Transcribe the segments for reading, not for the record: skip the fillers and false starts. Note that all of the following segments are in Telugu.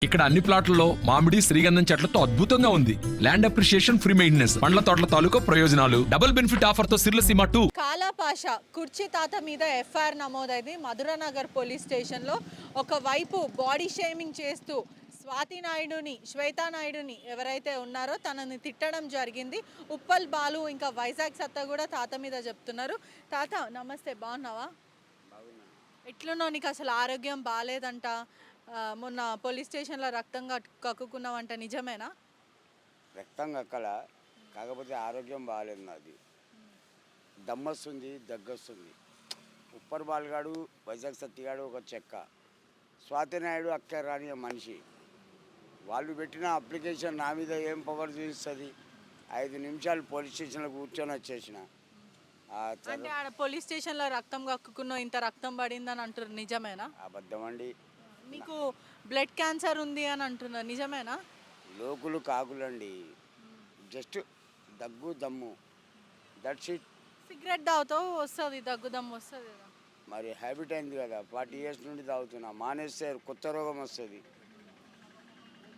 ఇక్కడ అన్ని ప్లాట్లలో మామిడి శ్రీగంధం చెట్లతో అద్భుతంగా ఉంది. ల్యాండ్ అప్రిషియేషన్, ఫ్రీ మెయింటెనెన్స్, పండ్ల తోటల తాలూకా ప్రయోజనాలు, డబుల్ బెనిఫిట్ ఆఫర్ తో సిర్లసీమ 2. కాలాపాష కుర్చీ తాత మీద ఎఫ్ఐఆర్ నమోదైంది మధురానగర్ పోలీస్ స్టేషన్లో. ఒకవైపు బాడీ షేమింగ్ చేస్తూ శ్వేతా నాయుడుని ఎవరైతే ఉన్నారో తనని తిట్టడం జరిగింది. ఉప్పల్ బాలు ఇంకా వైజాగ్ సత్తా కూడా తాత మీద చెప్తున్నారు. తాత నమస్తే, బాగున్నావా? ఎట్లున్నావు? నీకు అసలు ఆరోగ్యం బాగాలేదంట, మొన్న పోలీస్ స్టేషన్లో రక్తం కక్కుకున్నావంట, నిజమేనా? రక్తం కక్కల, కాకపోతే ఆరోగ్యం బాగాలేదు. నాది దమ్మొస్తుంది, దగ్గొస్తుంది. ఉప్పర్ బాలుగాడు, వైజాగ్ సత్తిగాడు ఒక చెక్క, స్వాతినాయుడు అక్క రాని మనిషి. వాళ్ళు పెట్టిన అప్లికేషన్ నా మీద ఏం పవర్ చూపిస్తుంది? 5 నిమిషాలు పోలీస్ స్టేషన్లో కూర్చొని వచ్చేసిన. అంటే ఆడ పోలీస్ స్టేషన్లో రక్తం కక్కుకున్నావు, ఇంత రక్తం పడిందని అంటారు, నిజమేనా? అబద్ధం అండి. మీకు బ్లడ్ క్యాన్సర్ ఉంది అని అంటున్నారు, నిజమేనా? లోకులు కాకులండి, జస్ట్ దగ్గు దమ్ము, దట్స్ ఇట్. సిగరెట్ తాగుతావు వస్తుంది, దగ్గు దమ్ము వస్తుంది కదా. మరి హ్యాబిట్ అయింది కదా, 40 ఇయర్స్ నుండి తాగుతున్నా. మానేస్తే కొత్త రోగం వస్తుంది.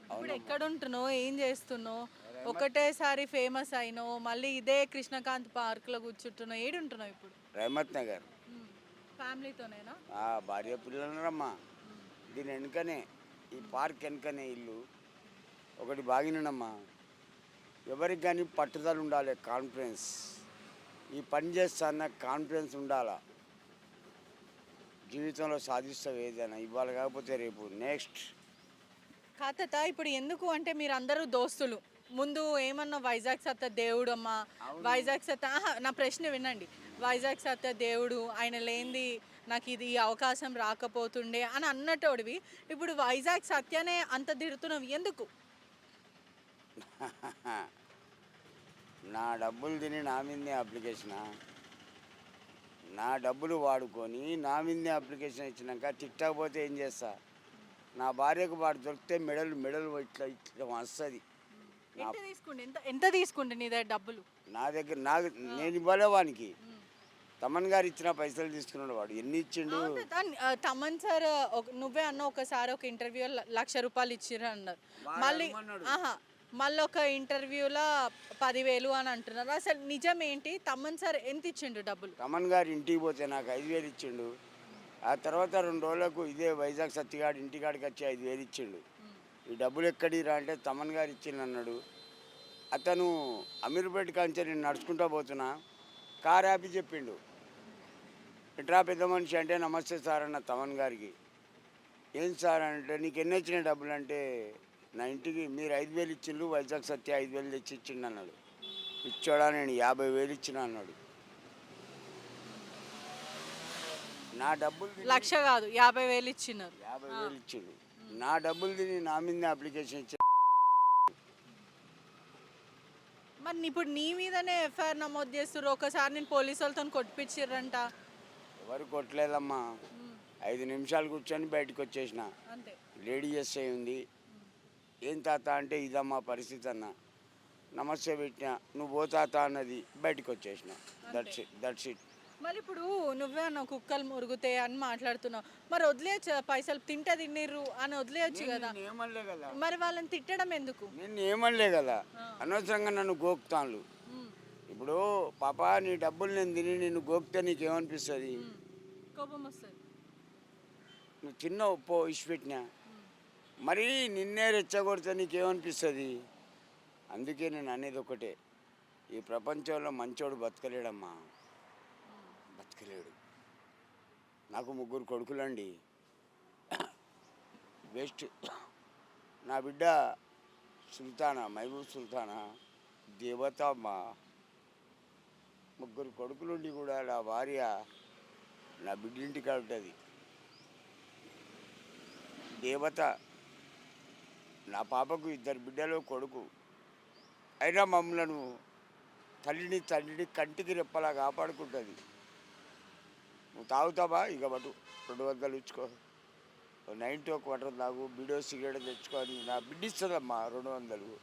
ఇప్పుడు ఎక్కడ ఉంటున్నావు, ఏం చేస్తున్నావు? ఒకటేసారి ఫేమస్ అయినావు, మళ్ళీ ఇదే కృష్ణకాంత్ పార్క్లో కూర్చుంటున్నావు. ఏడుంటున్నావు ఇప్పుడు? రహమత్ నగర్. ఫ్యామిలీతోనేనా? భార్య పిల్లలమ్మా. దీని వెనుకనే, ఈ పార్క్ వెనుకనే ఇల్లు. ఒకటి బాగినమ్మా. ఎవరికి కానీ పట్టుదల ఉండాలి, కాన్ఫిడెన్స్. ఈ పని చేస్తాన్న కాన్ఫిడెన్స్ ఉండాలా. జీవితంలో సాధిస్తావు ఏదైనా, ఇవాళ కాకపోతే రేపు. నెక్స్ట్ కాతత ఇప్పుడు ఎందుకు అంటే మీరు అందరూ దోస్తులు. ముందు ఏమన్నా వైజాగ్ సత్త దేవుడు అమ్మా, వైజాగ్ సత్త, నా ప్రశ్న వినండి. వైజాగ్ సత్త దేవుడు, ఆయన లేనిది నాకు ఇది అవకాశం రాకపోతుండే అని అన్నటోడివి. ఇప్పుడు వైజాగ్ సత్యనే అంత తిడుతున్నావు ఎందుకు? నా డబ్బులు తిని నా మీదే అప్లికేషనా? నా డబ్బులు వాడుకొని నా మీదే అప్లికేషన్ ఇచ్చినాక తిట్టకపోతే ఏం చేస్తా? నా భార్యకు వాడు దొరికితే మెడలు ఇట్లా ఇట్లా వస్తుంది. ఎంత తీసుకుంటే నీ దగ్గర డబ్బులు? నా దగ్గర నేను ఇవ్వలే వానికి. తమన్ గారు ఇచ్చిన పైసలు తీసుకున్నాడు. వాడు ఎన్ని ఇచ్చిండు? తమన్ సార్ నువ్వే అన్న ఒకసారి ఒక ఇంటర్వ్యూ 1,00,000 రూపాయలు ఇచ్చిర్రు అన్నారు. మళ్ళీ ఒక ఇంటర్వ్యూలో 10,000 అని అంటున్నారు. అసలు నిజం ఏంటి? తమన్ సార్ ఎంత ఇచ్చిండు డబ్బులు? తమన్ గారు ఇంటికి పోతే నాకు 5,000 ఇచ్చిండు. ఆ తర్వాత 2 రోజులకు ఇదే వైజాగ్ సత్తిగాడు ఇంటికాడికి వచ్చి 5,000 ఇచ్చిండు. ఈ డబ్బులు ఎక్కడిరా అంటే తమన్ గారు ఇచ్చిండు అన్నాడు. అతను అమీర్పేట కాంచి నేను నడుచుకుంటూ పోతున్నా, కార్ ఆపి చెప్పిండు, ఎట్రా పెద్ద మనిషి అంటే, నమస్తే సార్ అన్న తమన్ గారికి. ఏం సార్ అంటే, నీకు ఎన్ని వచ్చిన డబ్బులు అంటే, నా ఇంటికి మీరు 5,000 ఇచ్చిండు, వైజాగ్ సత్య 5,000 తెచ్చి ఇచ్చిండు అన్నాడు. ఇచ్చాడా? నేను 50,000 ఇచ్చిన అన్నాడు. నా డబ్బులు 1,00,000 కాదు 50,000 ఇచ్చినారు. 50,000 ఇచ్చిండు. నా డబ్బులు తిని నా మీద అప్లికేషన్ ఇచ్చి. మరి ఇప్పుడు నీ మీదనే ఎఫ్ఐఆర్ నమోదు చేస్తారు. ఒకసారి నేను పోలీసు వాళ్ళతో కొట్టిపించారంట. ఎవరు కొట్టలేదమ్మా. 5 నిమిషాలు కూర్చొని బయటకు వచ్చేసిన. అంతే. లేడీ ఎస్ఐ ఉంది. ఏం తాత అంటే, ఇదమ్మా పరిస్థితి అన్న. నమస్తే పెట్టినా, నువ్వు ఓ తాత అన్నది, బయటకు వచ్చేసిన. That's it. మరి ఇప్పుడు నువ్వే అన్న కుక్కలు మురుగుతాయి అని మాట్లాడుతున్నావు. మరి వదిలేయచ్చు, పైసలు తింటే తిన్నిర్రు అని వదిలేయచ్చు కదా. ఏమనలే కదా. మరి వాళ్ళని తిట్టడం ఎందుకు? నేను ఏమనలే కదా. అనవసరంగా నన్ను గోకుతాను. ఇప్పుడు పాప, నీ డబ్బులు నేను తిని నిన్ను గోకితే నీకేమనిపిస్తుంది? కోపం వస్తుంది. నువ్వు చిన్న ఉప్పు ఇచ్చిపెట్టినా, మరి నిన్నే రెచ్చగొడితే నీకేమనిపిస్తుంది? అందుకే నేను అనేది ఒకటే, ఈ ప్రపంచంలో మంచోడు బతకలేడమ్మా, బతకలేడు. నాకు 3 కొడుకులండి, వేస్ట్. నా బిడ్డ సుల్తానా, మహబూబ్ సుల్తానా, దేవత అమ్మా. 3 కొడుకులుండి కూడా నా భార్య నా బిడ్డింటికి ఉంటుంది. దేవత. నా పాపకు 2 బిడ్డలు, కొడుకు. అయినా మమ్మలను తల్లిని కంటికి రెప్పలా కాపాడుకుంటుంది. నువ్వు తాగుతావా? ఇక బటు 200 ఇచ్చుకో, 90 ఒక వాటర్ తాగు, బీడో సిగరెట్ తెచ్చుకొని నా బిడ్డిస్తుందమ్మా 200.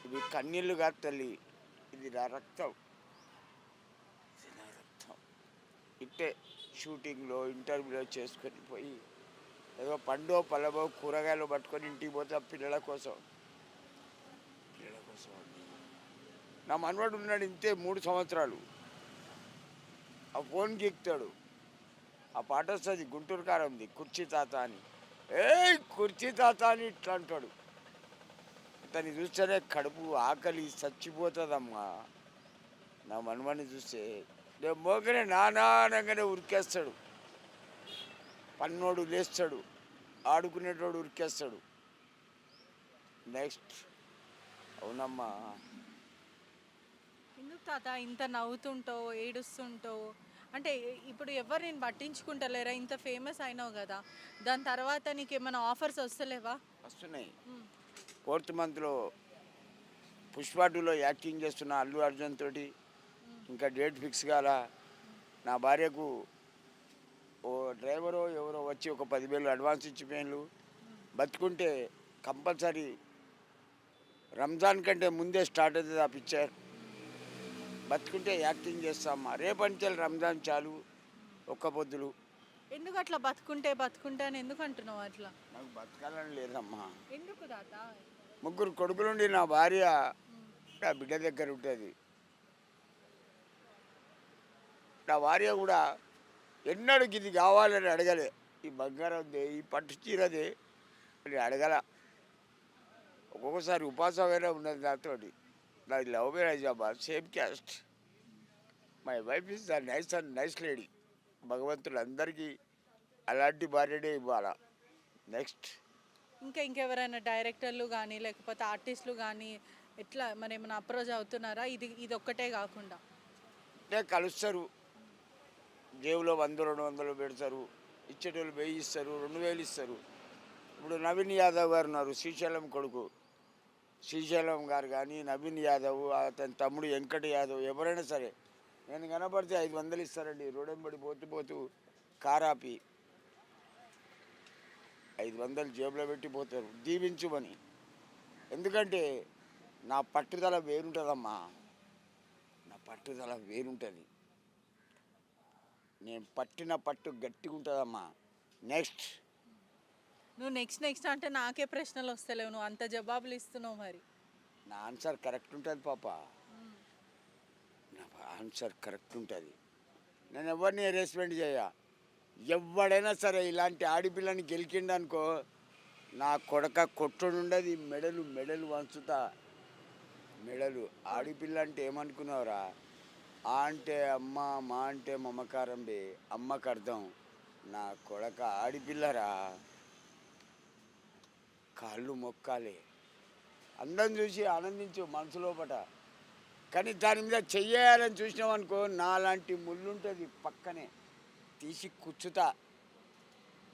ఇవి కన్నీళ్ళు కాదు తల్లి, ఇది నా రక్తం. ఇట్టే షూటింగ్లో ఇంటర్వ్యూలో చేసుకొని పోయి ఏదో పండు పళ్ళబో కూరగాయలు పట్టుకొని ఇంటికి పోతే ఆ పిల్లల కోసం అండి. నా మనవాడు ఉన్నాడు ఇంతే 3 సంవత్సరాలు. ఆ ఫోన్ గీక్తాడు. ఆ పాట వస్తుంది గుంటూరు కారంది కుర్చీ తాత అని. ఏయ్ కుర్చీ తాత అని ఇట్లా అంటాడు. అతన్ని చూస్తేనే కడుపు ఆకలి చచ్చిపోతుందమ్మా. నా మనవాడిని చూస్తే నేను మోకనే నానానంగానే ఉరికేస్తాడు. పన్నోడు లేస్తాడు, ఆడుకునేటోడు ఉరికేస్తాడు. నెక్స్ట్ అవునమ్మా. ఎందుకు తాత ఇంత నవ్వుతుంటావు ఏడుస్తుంటావు? అంటే ఇప్పుడు ఎవరు నేను పట్టించుకుంటలేరా? ఇంత ఫేమస్ అయినావు కదా, దాని తర్వాత నీకు ఏమైనా ఆఫర్స్ వస్తలేవా? వస్తున్నాయి. 4th మంత్లో పుష్ప 2లో యాక్టింగ్ చేస్తున్న అల్లు అర్జున్ తోటి. ఇంకా డేట్ ఫిక్స్ కాల. నా భార్యకు ఓ డ్రైవరో ఎవరో వచ్చి ఒక 10,000 అడ్వాన్స్ ఇచ్చిపోయిన్లు. బతుకుంటే కంపల్సరీ రంజాన్ కంటే ముందే స్టార్ట్ అవుతుంది ఆ పిక్చర్. బతుకుంటే యాక్టింగ్ చేస్తామా. రేపటి రంజాన్ చాలు, ఒక్క పొద్దులు. ఎందుకు అట్లా బతుకుంటే అని ఎందుకు అంటున్నావు అట్లా? నాకు బతకాలని లేదమ్మా. ఎందుకు తాత? 3 కొడుకులుండి నా భార్య నా బిడ్డ దగ్గర ఉంటుంది. నా భార్య కూడా ఎన్నడూ ఇది కావాలని అడగలే. ఈ బంగారందే, ఈ పట్టు చీరదే అని అడగల. ఒక్కొక్కసారి ఉపాసమైనా ఉన్నది నాతోటి. నాది లవ్ మ్యారేజ్ అమ్మా, same caste. My wife is the nice lady. భగవంతుడు అందరికీ అలాంటి భార్యనే ఇవ్వాలా. నెక్స్ట్ ఇంకెవరైనా డైరెక్టర్లు కానీ లేకపోతే ఆర్టిస్టులు కానీ ఎట్లా మరి ఏమైనా అప్రోచ్ అవుతున్నారా? ఇది ఒక్కటే కాకుండా అంటే కలుస్తారు, జేబులో 100-200 పెడతారు. ఇచ్చేటోళ్ళు 1000 ఇస్తారు, 2000 ఇస్తారు. ఇప్పుడు నవీన్ యాదవ్ గారు ఉన్నారు, శ్రీశైలం కొడుకు. శ్రీశైలం గారు కానీ నవీన్ యాదవ్, అతని తమ్ముడు వెంకట యాదవ్, ఎవరైనా సరే నేను కనపడితే 500 ఇస్తారండి. రోడెంబడి పోతూ కారాపి 500 జేబులో పెట్టిపోతారు దీవించుమని. ఎందుకంటే నా పట్టుదల వేరుంటుందమ్మా. నా పట్టుదల వేరుంటుంది. నేను పట్టిన పట్టు గట్టిగా ఉంటుందమ్మా. నెక్స్ట్ నువ్వు నెక్స్ట్ అంటే నాకే ప్రశ్నలు వస్తలేవు, నువ్వు అంత జవాబులు ఇస్తున్నావు. మరి నా ఆన్సర్ కరెక్ట్ ఉంటుంది పాప. నా ఆన్సర్ కరెక్ట్ ఉంటుంది. నేను ఎవరిని హెరాస్మెంట్ చేయ. ఎవడైనా సరే ఇలాంటి ఆడపిల్లని గెలికిండనుకో నా కొడక కొట్టుడుండదు. మెడలు వంచుతా. మెడలు. ఆడపిల్ల అంటే ఏమనుకున్నావురా? ఆ అంటే అమ్మ, మా అంటే మమకారం బే. అమ్మకు అర్థం. నా కొడక ఆడిపిల్లరా. కాళ్ళు మొక్కాలి. అందం చూసి ఆనందించు మనసు లోపట. కానీ దాని మీద చెయ్యాలని చూసినామనుకో నాలాంటి ముళ్ళుంటుంది పక్కనే, తీసి కూర్చుతా.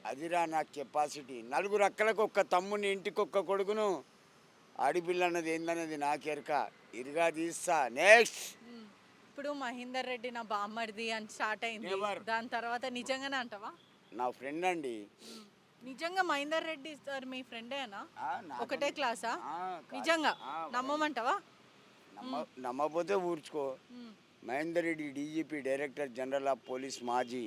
అదిరా నా కెపాసిటీ. 4 అక్కలకు ఒక్క తమ్ముని, ఇంటికి ఒక్క కొడుకును. ఆడిపిల్ల అన్నది ఏందనేది నాకెరక. ఇరుగా తీస్తా. నెక్స్ట్ ఇప్పుడు మహేందర్ రెడ్డి నా బామ్మర్ది అని స్టార్ట్ అయింది. దాని తర్వాత నిజంగానే అంటావా? నా ఫ్రెండ్ అండి. నిజంగా మహేందర్ రెడ్డి సార్ మీ ఫ్రెండేనా? నాకు ఒకటే క్లాసా? కాదు. నిజంగా నమ్మమంటావా? నమ్మకపోతే ఊర్చుకో. Mahender Reddy DGP, director general of police మాజీ.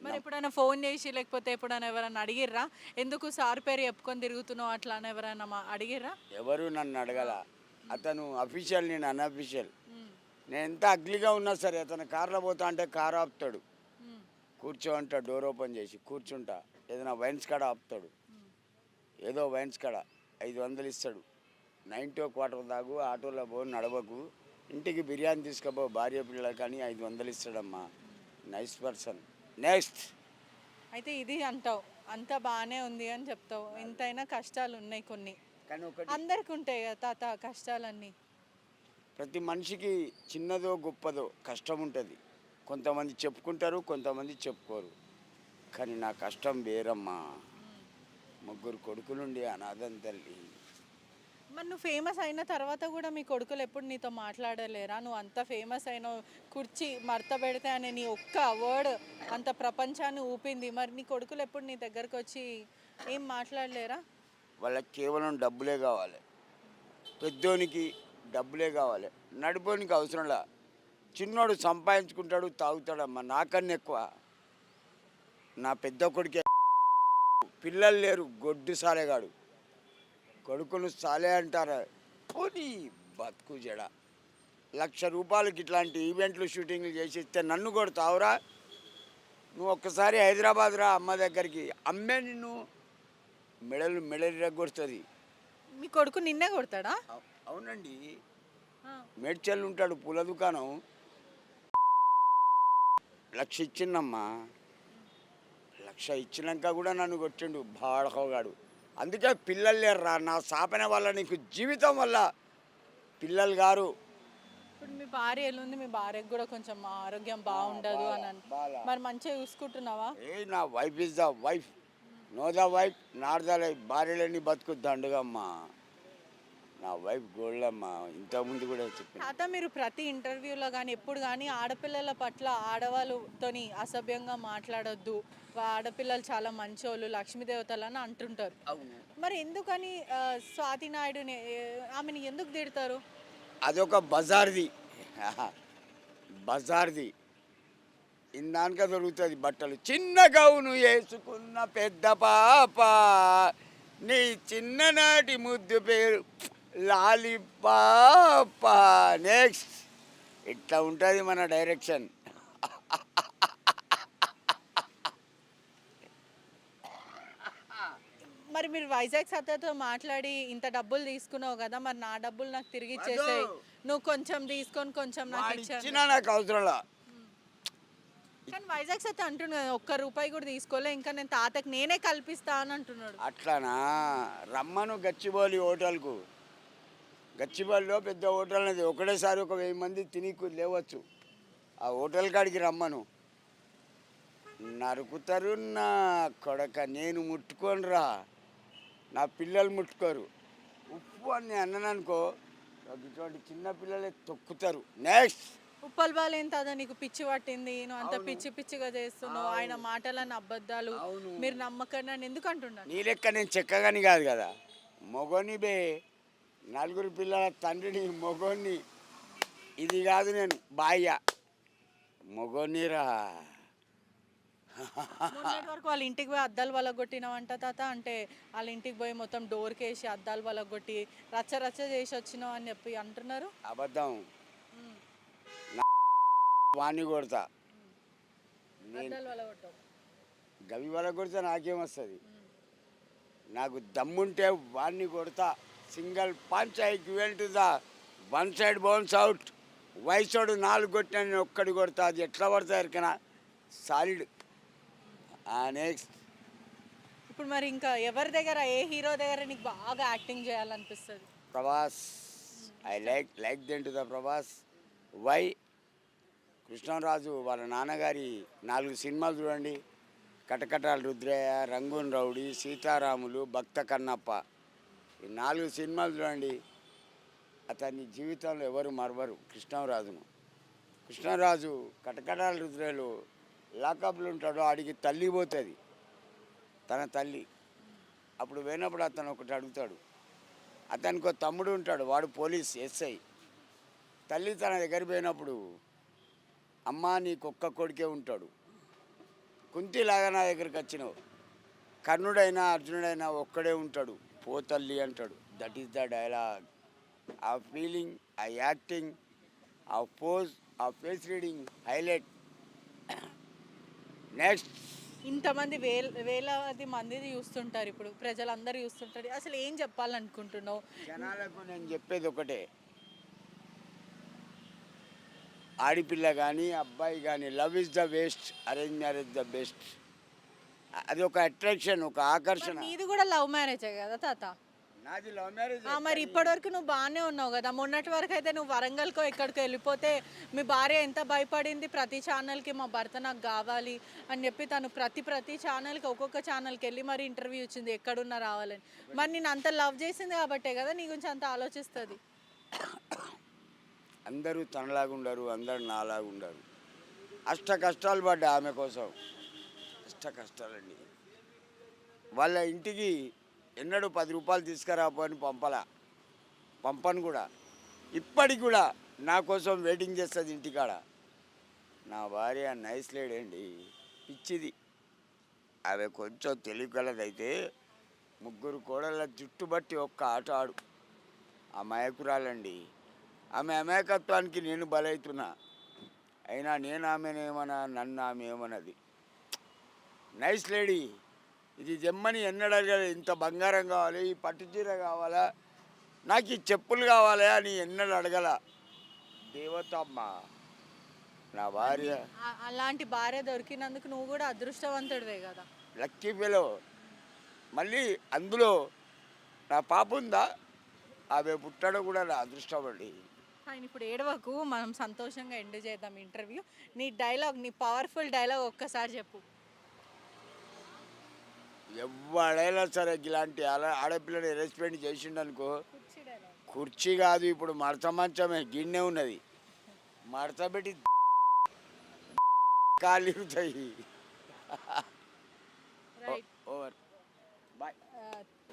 మరి ఎప్పుడైనా ఫోన్ చేసి లేకపోతే ఎప్పుడైనా ఎవరైనా అడిగిర్రా ఎందుకు సార్ పేరు చెప్పుకొని తిరుగుతున్నావు అట్లా అని ఎవరైనా అడిగిర్రా? ఎవరు నన్ను అడగల. అతను అఫీషియల్, నేను అన్అఫీషియల్. నేను ఎంత అగ్లీగా ఉన్నా సరే అతను కార్లో పోతా అంటే కారు ఆపుతాడు. కూర్చో అంటా, డోర్ ఓపెన్ చేసి కూర్చుంటా. ఏదైనా వైన్స్ కాడ ఆపుతాడు. ఏదో వైన్స్ కాడ 500 ఇస్తాడు. 9 to 1/4 దాగు ఆటోలో పో, నడవకు, ఇంటికి బిర్యానీ తీసుకుపో భార్య పిల్లలు కానీ 500 ఇస్తాడమ్మా. Nice person. నెక్స్ట్ అయితే ఇది అంటావు, అంతా బాగానే ఉంది అని చెప్తావు. ఎంతైనా కష్టాలు ఉన్నాయి కొన్ని. కానీ ఒకటి, అందరికి ఉంటాయి కదా తాత కష్టాలన్నీ. ప్రతి మనిషికి చిన్నదో గొప్పదో కష్టం ఉంటుంది. కొంతమంది చెప్పుకుంటారు, కొంతమంది చెప్పుకోరు. కానీ నా కష్టం వేరమ్మా. 3 కొడుకులుండి అనాథం తల్లి. మరి నువ్వు ఫేమస్ అయిన తర్వాత కూడా మీ కొడుకులు ఎప్పుడు నీతో మాట్లాడలేరా? నువ్వు అంత ఫేమస్ అయినావు, కుర్చీ మడత పెడితే అనే నీ ఒక్క వర్డ్ అంత ప్రపంచాన్ని ఊపింది. మరి నీ కొడుకులు ఎప్పుడు నీ దగ్గరకు వచ్చి ఏం మాట్లాడలేరా? వాళ్ళకి కేవలం డబ్బులే కావాలి. పెద్దోనికి డబ్బులే కావాలి, నడిపోనికి అవసరంలా. చిన్నోడు సంపాదించుకుంటాడు, తాగుతాడమ్మా. నాకన్నా ఎక్కువ నా పెద్ద కొడుకే పిల్లలు లేరు, గొడ్డు సాలేగాడు. కొడుకును సాలే అంటారా? పోనీ బతుకు జడ. ₹1,00,000 ఇట్లాంటి ఈవెంట్లు షూటింగ్లు చేసి ఇస్తే నన్ను కొడతావురా? నువ్వు ఒక్కసారి హైదరాబాద్ రా అమ్మ దగ్గరికి, అమ్మే నిన్ను మెడలు రగ్గొడుతుంది. మీ కొడుకు నిన్నే కొడతాడా? అవునండి, ఆ. మేడ్చల్ ఉంటాడు, పూల దుకాణం. 1,00,000 ఇచ్చిందమ్మా. 1,00,000 ఇచ్చినాక కూడా నన్ను కొట్టిండు బాడకోగాడు. అందుకే పిల్లలు లేరురా నా సాపన వల్ల, నీకు జీవితం వల్ల పిల్లలు గారు. ఇప్పుడు మీ భార్య ఎల్లుంది, మీ భార్యకు కూడా కొంచెం ఆరోగ్యం బాగుండదు అని మరి మంచిగా చూసుకుంటున్నావా? నా wife is the wife, no the wife not the life. భార్యలేని బతుకు దండుగమ్మా, నా వైఫ్ గోల్డమ్మా. ఇంతకుముందు కూడా చెప్పి తాత, మీరు ప్రతి ఇంటర్వ్యూలో కానీ ఎప్పుడు కానీ ఆడపిల్లల పట్ల ఆడవాళ్ళతోని అసభ్యంగా మాట్లాడొద్దు, ఆడపిల్లలు చాలా మంచోళ్ళు, లక్ష్మీదేవతలు అని అంటుంటారు. అవును, మరి ఎందుకని స్వాతి నాయుడుని ఆమెను ఎందుకు తిడతారు? అదొక బజార్ది ఇందాక దొరుకుతుంది బట్టలు. చిన్న గౌను వేసుకున్న పెద్ద పాప, నీ చిన్ననాటి ముద్దు పేరు లాలిపాప. నెక్స్ట్ ఇట్లా ఉంటుంది మన డైరెక్షన్. మరి మీరు వైజాగ్ సత్యతో మాట్లాడి ఇంత డబ్బులు తీసుకున్నావు కదా, మరి నా డబ్బులు నాకు తిరిగి ఇచ్చేసాయి, నువ్వు కొంచెం తీసుకొని కొంచెం నాకు ఇచ్చాను. ఇచ్చినా నాకు అవసరంలా. కానీ వైజాగ్ సత్య అంటున్నాడు కదా, ₹1 కూడా తీసుకోలే, ఇంకా నేను తాతకి నేనే కల్పిస్తా అని అంటున్నాడు. అట్లానా? రమ్మను గచ్చిబౌలి హోటల్కు. గచ్చిబౌలిలో పెద్ద హోటల్ అనేది, ఒకటేసారి 1,000 మంది తిని లేవచ్చు. ఆ హోటల్ కాడికి రమ్మను. నరుకుతారు నా కొడక. నేను ముట్టుకోనురా, నా పిల్లలు ముట్టుకోరు. ఉప్పు అని అన్నాననుకో, ఇటువంటి చిన్న పిల్లలే తొక్కుతారు. నెక్స్ట్ ఉప్పల్ బాల్ ఏం తాదా నీకు పిచ్చి పట్టింది, నువ్వు అంత పిచ్చిగా చేస్తున్నావు, ఆయన మాటలని అబద్ధాలు, మీరు నమ్మకండి అని ఎందుకు అంటున్నాను? నీ లెక్క నేను చెక్కగాని కాదు కదా, మొగోని బే. 4 పిల్లల తండ్రిని, మొగోని. ఇది కాదు నేను బాయ్య, మొగోనిరా. మొన్నటి వరకు వాళ్ళ ఇంటికి పోయి అద్దాలు వలగొట్టినావంట తాత, అంటే వాళ్ళ ఇంటికి పోయి మొత్తం డోర్కి వేసి అద్దాలు వలగొట్టి రచ్చ చేసి వచ్చినావు అని చెప్పి అంటున్నారు. అబద్ధం. వాణ్ణి కొడతా, అద్దాలు వలగొట్టావు. గవి వల్ల కొడితే నాకేమొస్తుంది? నాకు దమ్ముంటే వాణ్ణి కొడతా. Single punch I given to the one side bounce out. వయసోడు 4 కొట్టిన నేను ఒక్కడి కొడతా. అది ఎట్లా పడతా ఎరికనా? సాలిడ్. నెక్స్ట్ ఇప్పుడు మరి ఇంకా ఎవరి దగ్గర, ఏ హీరో దగ్గర నీకు బాగా యాక్టింగ్ చేయాలనిపిస్తుంది? Prabhas. I like then to the Prabhas. Why? Krishnaraju వాళ్ళ నాన్నగారి 4 సినిమాలు చూడండి. కటకటాల రుద్రయ్య, రంగూన్ రౌడీ, సీతారాములు, భక్త కన్నప్ప. ఈ 4 సినిమాలు చూడండి. అతని జీవితంలో ఎవరు మరవరు కృష్ణరాజును. కృష్ణరాజు కటకటాల రుద్రయ్యలో లాకప్లు ఉంటాడు. ఆడికి తల్లి పోతుంది, తన తల్లి. అప్పుడు పోయినప్పుడు అతను ఒకటి అడుగుతాడు. అతనికి ఒక తమ్ముడు ఉంటాడు, వాడు పోలీస్ ఎస్ఐ. తల్లి తన దగ్గర పోయినప్పుడు, అమ్మ నీకొక్క కొడుకే ఉంటాడు, కుంతిలాగా నా దగ్గరికి వచ్చినావు, కర్ణుడైనా అర్జునుడైనా ఒక్కడే ఉంటాడు, పో తల్లి అంటాడు. That is the dialogue. ఆ ఫీలింగ్, ఆ యాక్టింగ్, ఆ పోజ్, ఆ ఫేస్ రీడింగ్ హైలైట్. నెక్స్ట్ ఇంతమంది వేలాది మంది చూస్తుంటారు, ఇప్పుడు ప్రజలందరూ చూస్తుంటారు, అసలు ఏం చెప్పాలనుకుంటున్నావు జనాలకు? నేను చెప్పేది ఒకటే, ఆడిపిల్ల కానీ అబ్బాయి కానీ, love is the best, arrange marriage the best. అది ఒక అట్రాక్షన్, ఒక ఆకర్షణ. నీది కూడా లవ్ మ్యారేజే కదా తాత? నాది లవ్ మ్యారేజ్. మరి ఇప్పటివరకు నువ్వు బాగానే ఉన్నావు కదా, మొన్నటి వరకు అయితే నువ్వు వరంగల్కో ఎక్కడికో వెళ్ళిపోతే మీ భార్య ఎంత భయపడింది, ప్రతి ఛానల్కి మా భర్త నాకు కావాలి అని చెప్పి తను ప్రతి ఛానల్కి ఒక్కొక్క ఛానల్కి వెళ్ళి మరి ఇంటర్వ్యూ ఇచ్చింది ఎక్కడున్నా రావాలని. మరి నేను అంత లవ్ చేసింది కాబట్టే కదా నీ గురించి అంత ఆలోచిస్తుంది. అందరూ తనలాగా ఉండరు, అందరూ నాలాగా ఉండరు. అష్ట కష్టాలు పడ్డా ఆమె కోసం, అష్ట కష్టాలండి. వాళ్ళ ఇంటికి ఎన్నడూ ₹10 తీసుకురాపోని పంపను కూడా. ఇప్పటికి కూడా నా కోసం వెయిటింగ్ చేస్తుంది ఇంటికాడ. నా భార్య నైస్ లేడీ అండి, పిచ్చిది. ఆమె కొంచెం తెలివిగలదైతే ముగ్గురు కోడళ్ళ జుట్టు బట్టి ఒక్క ఆట ఆడు అమాయకురాలండి. ఆమె అమాయకత్వానికి నేను బలవుతున్నా. అయినా నేను ఆమెనేమన్నా, నన్ను ఆమె ఏమన్నది. నైస్ లేడీ, ఇది జమ్మని ఎన్నడూ అడగలేదు. ఇంత బంగారం కావాలి, ఈ పట్టు చీర కావాలా, నాకు ఈ చెప్పులు కావాలా అని ఎన్నడూ అడగల. దేవత అమ్మ నా భార్య. అలాంటి భార్య దొరికినందుకు నువ్వు కూడా అదృష్టవంతుడివే కదా. Lucky fellow. మళ్ళీ అందులో నా పాప ఉందా, ఆమె పుట్టడం కూడా నా అదృష్టం అండి. ఆయన ఇప్పుడు ఏడవకు, మనం సంతోషంగా ఎండ్ చేద్దాం ఇంటర్వ్యూ. నీ డైలాగ్, నీ పవర్ఫుల్ డైలాగ్ ఒక్కసారి చెప్పు. ఎవడైనా సరే ఇలాంటి ఆడపిల్లని రెస్పెక్ట్ చేసిండు అనుకో, కుర్చీ కాదు ఇప్పుడు మడత మంచమే, గిన్నె ఉన్నది, మడత పెట్టి కాలిరుతాయి. రైట్. Over bye.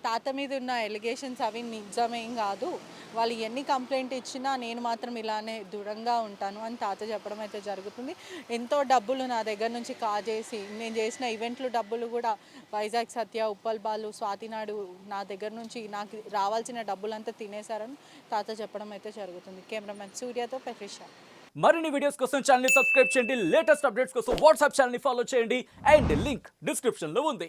తాత మీద ఉన్న ఎలిగేషన్స్ అవి నిజమేం కాదు, వాళ్ళు ఎన్ని కంప్లైంట్ ఇచ్చినా నేను మాత్రం ఇలానే దృఢంగా ఉంటాను అని తాత చెప్పడం అయితే జరుగుతుంది. ఎంతో డబ్బులు నా దగ్గర నుంచి కాజేసి, నేను చేసిన ఈవెంట్లు డబ్బులు కూడా వైజాగ్ సత్య, ఉప్పల్ బాలు, స్వాతినాడు నా దగ్గర నుంచి నాకు రావాల్సిన డబ్బులంతా తినేశారని తాత చెప్పడం అయితే జరుగుతుంది. కెమెరామెన్ సూర్యతో పెట్రిషా. మరిన్ని వీడియోస్ కోసం ఛానల్ ని సబ్స్క్రైబ్ చేయండి, లేటెస్ట్ అప్డేట్స్ కోసం వాట్సాప్ ఛానల్ ని ఫాలో చేయండి అండ్ లింక్ డిస్క్రిప్షన్ లో ఉంది.